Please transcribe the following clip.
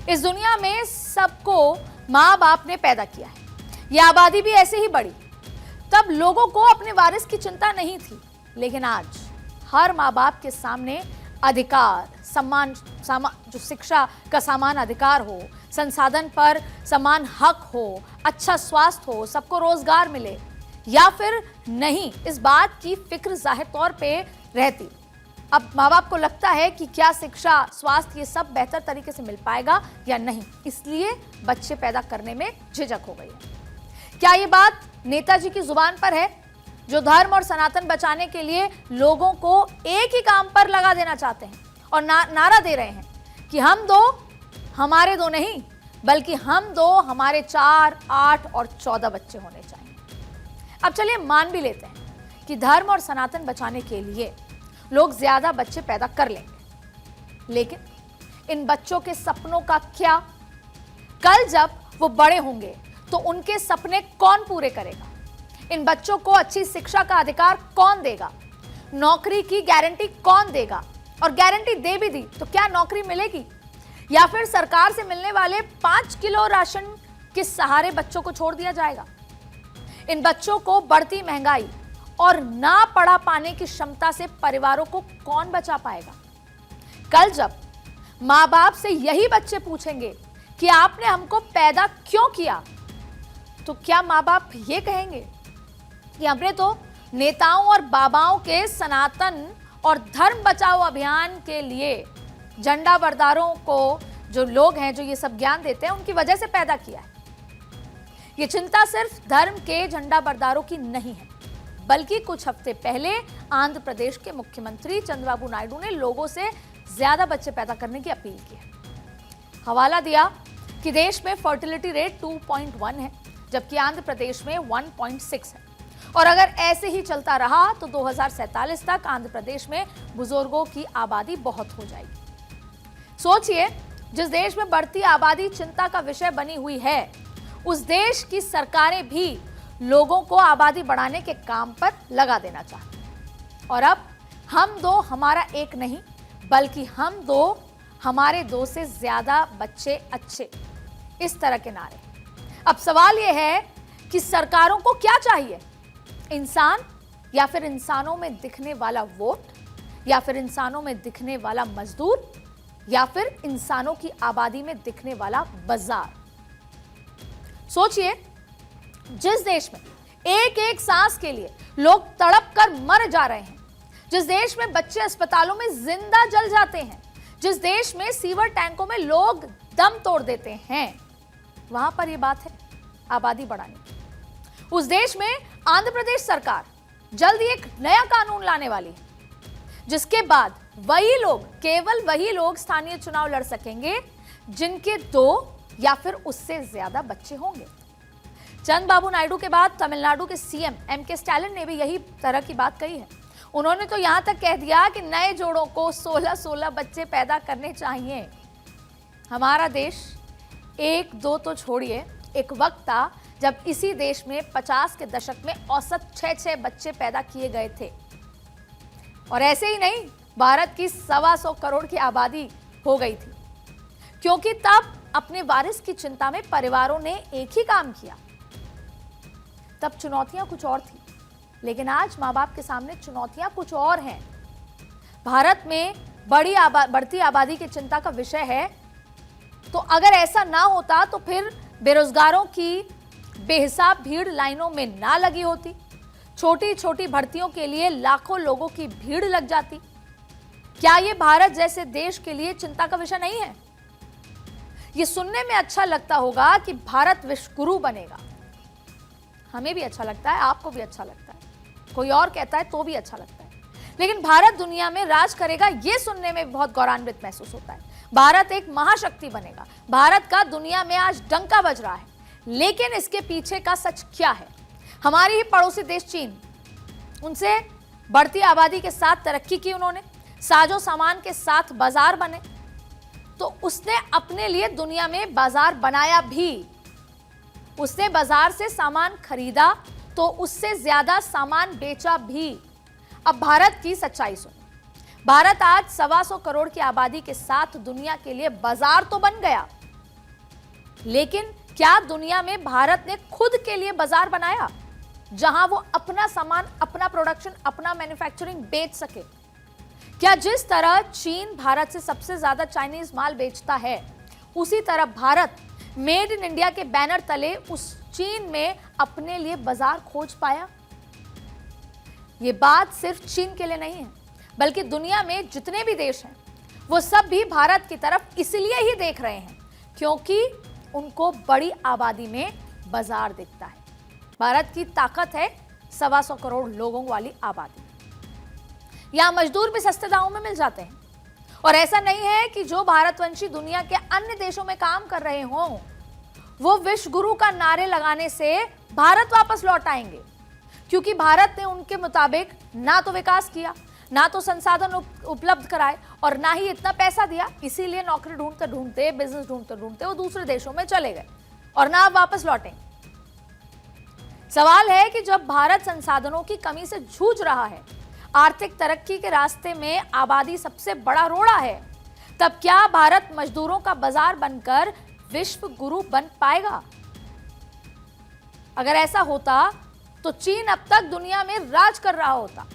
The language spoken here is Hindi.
इस दुनिया में सबको माँ बाप ने पैदा किया है, यह आबादी भी ऐसे ही बढ़ी। तब लोगों को अपने वारिस की चिंता नहीं थी, लेकिन आज हर माँ बाप के सामने अधिकार, सम्मान, जो शिक्षा का समान अधिकार हो, संसाधन पर समान हक हो, अच्छा स्वास्थ्य हो, सबको रोजगार मिले या फिर नहीं, इस बात की फिक्र जाहिर तौर पे रहती। अब माँ बाप को लगता है कि क्या शिक्षा, स्वास्थ्य, ये सब बेहतर तरीके से मिल पाएगा या नहीं, इसलिए बच्चे पैदा करने में झिझक हो गई है। क्या ये बात नेताजी की जुबान पर है, जो धर्म और सनातन बचाने के लिए लोगों को एक ही काम पर लगा देना चाहते हैं और नारा दे रहे हैं कि हम दो हमारे दो नहीं, बल्कि हम दो हमारे 4, 8 और 14 बच्चे होने चाहिए। अब चलिए मान भी लेते हैं कि धर्म और सनातन बचाने के लिए लोग ज्यादा बच्चे पैदा कर लेंगे, लेकिन इन बच्चों के सपनों का क्या? कल जब वो बड़े होंगे तो उनके सपने कौन पूरे करेगा? इन बच्चों को अच्छी शिक्षा का अधिकार कौन देगा? नौकरी की गारंटी कौन देगा? और गारंटी दे भी दी तो क्या नौकरी मिलेगी, या फिर सरकार से मिलने वाले 5 किलो राशन के सहारे बच्चों को छोड़ दिया जाएगा? इन बच्चों को बढ़ती महंगाई और ना पढ़ा पाने की क्षमता से परिवारों को कौन बचा पाएगा? कल जब माँ बाप से यही बच्चे पूछेंगे कि आपने हमको पैदा क्यों किया, तो क्या माँ बाप ये कहेंगे कि हमने तो नेताओं और बाबाओं के सनातन और धर्म बचाओ अभियान के लिए झंडा बरदारों को, जो लोग हैं जो ये सब ज्ञान देते हैं, उनकी वजह से पैदा किया है? ये चिंता सिर्फ धर्म के झंडा बरदारों की नहीं है, बल्कि कुछ हफ्ते पहले आंध्र प्रदेश के मुख्यमंत्री चंद्रबाबू नायडू ने लोगों से ज्यादा बच्चे पैदा करने की अपील की है। हवाला दिया कि देश में फर्टिलिटी रेट 2.1 है, जबकि आंध्र प्रदेश में 1.6 है, और अगर ऐसे ही चलता रहा तो 2047 तक आंध्र प्रदेश में बुजुर्गों की आबादी बहुत हो जाएगी। सोचिए, जिस देश में बढ़ती आबादी चिंता का विषय बनी हुई है, उस देश की सरकारें भी लोगों को आबादी बढ़ाने के काम पर लगा देना चाहती हैं। और अब हम दो हमारा एक नहीं, बल्कि हम दो हमारे 2 से ज्यादा बच्चे अच्छे, इस तरह के नारे। अब सवाल यह है कि सरकारों को क्या चाहिए? इंसान, या फिर इंसानों में दिखने वाला वोट, या फिर इंसानों में दिखने वाला मजदूर, या फिर इंसानों की आबादी में दिखने वाला बाजार? सोचिए, जिस देश में एक एक सांस के लिए लोग तड़प कर मर जा रहे हैं, जिस देश में बच्चे अस्पतालों में जिंदा जल जाते हैं, जिस देश में सीवर टैंकों में लोग दम तोड़ देते हैं, वहां पर यह बात है आबादी बढ़ाने की। उस देश में आंध्र प्रदेश सरकार जल्दी एक नया कानून लाने वाली है, जिसके बाद वही लोग, केवल वही लोग स्थानीय चुनाव लड़ सकेंगे जिनके 2 या फिर उससे ज्यादा बच्चे होंगे। चंद्रबाबू नायडू के बाद तमिलनाडु के सीएम एमके स्टालिन ने भी यही तरह की बात कही है। उन्होंने तो यहां तक कह दिया कि नए जोड़ों को 16-16 बच्चे पैदा करने चाहिए। हमारा देश 1-2 तो छोड़िए, एक वक्त था जब इसी देश में 50 के दशक में औसत 6-6 बच्चे पैदा किए गए थे। और ऐसे ही नहीं, भारत की 125 करोड़ की आबादी हो गई थी, क्योंकि तब अपने वारिस की चिंता में परिवारों ने एक ही काम किया। तब चुनौतियां कुछ और थी, लेकिन आज माँ बाप के सामने चुनौतियां कुछ और हैं। भारत में बढ़ती आबादी की चिंता का विषय है, तो अगर ऐसा ना होता तो फिर बेरोजगारों की बेहिसाब भीड़ लाइनों में ना लगी होती, छोटी छोटी भर्तियों के लिए लाखों लोगों की भीड़ लग जाती। क्या यह भारत जैसे देश के लिए चिंता का विषय नहीं है? यह सुनने में अच्छा लगता होगा कि भारत विश्व गुरु बनेगा। हमें भी अच्छा लगता है, आपको भी अच्छा लगता है, कोई और कहता है तो भी अच्छा लगता है, लेकिन भारत दुनिया में राज करेगा, यह सुनने में बहुत गौरवान्वित महसूस होता है। भारत एक महाशक्ति बनेगा, भारत का दुनिया में आज डंका बज रहा है, लेकिन इसके पीछे का सच क्या है? हमारी ही पड़ोसी देश चीन, उनसे बढ़ती आबादी के साथ तरक्की की उन्होंने, साजो सामान के साथ बाजार बने, तो उसने अपने लिए दुनिया में बाजार बनाया भी। उसने बाजार से सामान खरीदा तो उससे ज्यादा सामान बेचा भी। अब भारत की सच्चाई सुनो। भारत आज 125 करोड़ की आबादी के साथ दुनिया के लिए बाजार तो बन गया, लेकिन क्या दुनिया में भारत ने खुद के लिए बाजार बनाया जहां वो अपना सामान, अपना प्रोडक्शन, अपना मैन्युफैक्चरिंग बेच सके? क्या जिस तरह चीन भारत से सबसे ज्यादा चाइनीज माल बेचता है, उसी तरह भारत मेड इन इंडिया के बैनर तले उस चीन में अपने लिए बाजार खोज पाया? ये बात सिर्फ चीन के लिए नहीं है, बल्कि दुनिया में जितने भी देश हैं वो सब भी भारत की तरफ इसलिए ही देख रहे हैं क्योंकि उनको बड़ी आबादी में बाजार दिखता है। भारत की ताकत है 125 करोड़ लोगों वाली आबादी। यहां मजदूर भी सस्ते दामों में मिल जाते हैं और ऐसा नहीं है कि जो भारतवंशी दुनिया के अन्य देशों में काम कर रहे हों वो विश्व गुरु का नारे लगाने से भारत वापस लौट आएंगे, क्योंकि भारत ने उनके मुताबिक ना तो विकास किया, ना तो संसाधन उपलब्ध कराए और ना ही इतना पैसा दिया। इसीलिए नौकरी ढूंढते ढूंढते, बिजनेस ढूंढते ढूंढते वो दूसरे देशों में चले गए और ना अब वापस लौटे। सवाल है कि जब भारत संसाधनों की कमी से जूझ रहा है, आर्थिक तरक्की के रास्ते में आबादी सबसे बड़ा रोड़ा है, तब क्या भारत मजदूरों का बाजार बनकर विश्व गुरु बन पाएगा? अगर ऐसा होता तो चीन अब तक दुनिया में राज कर रहा होता।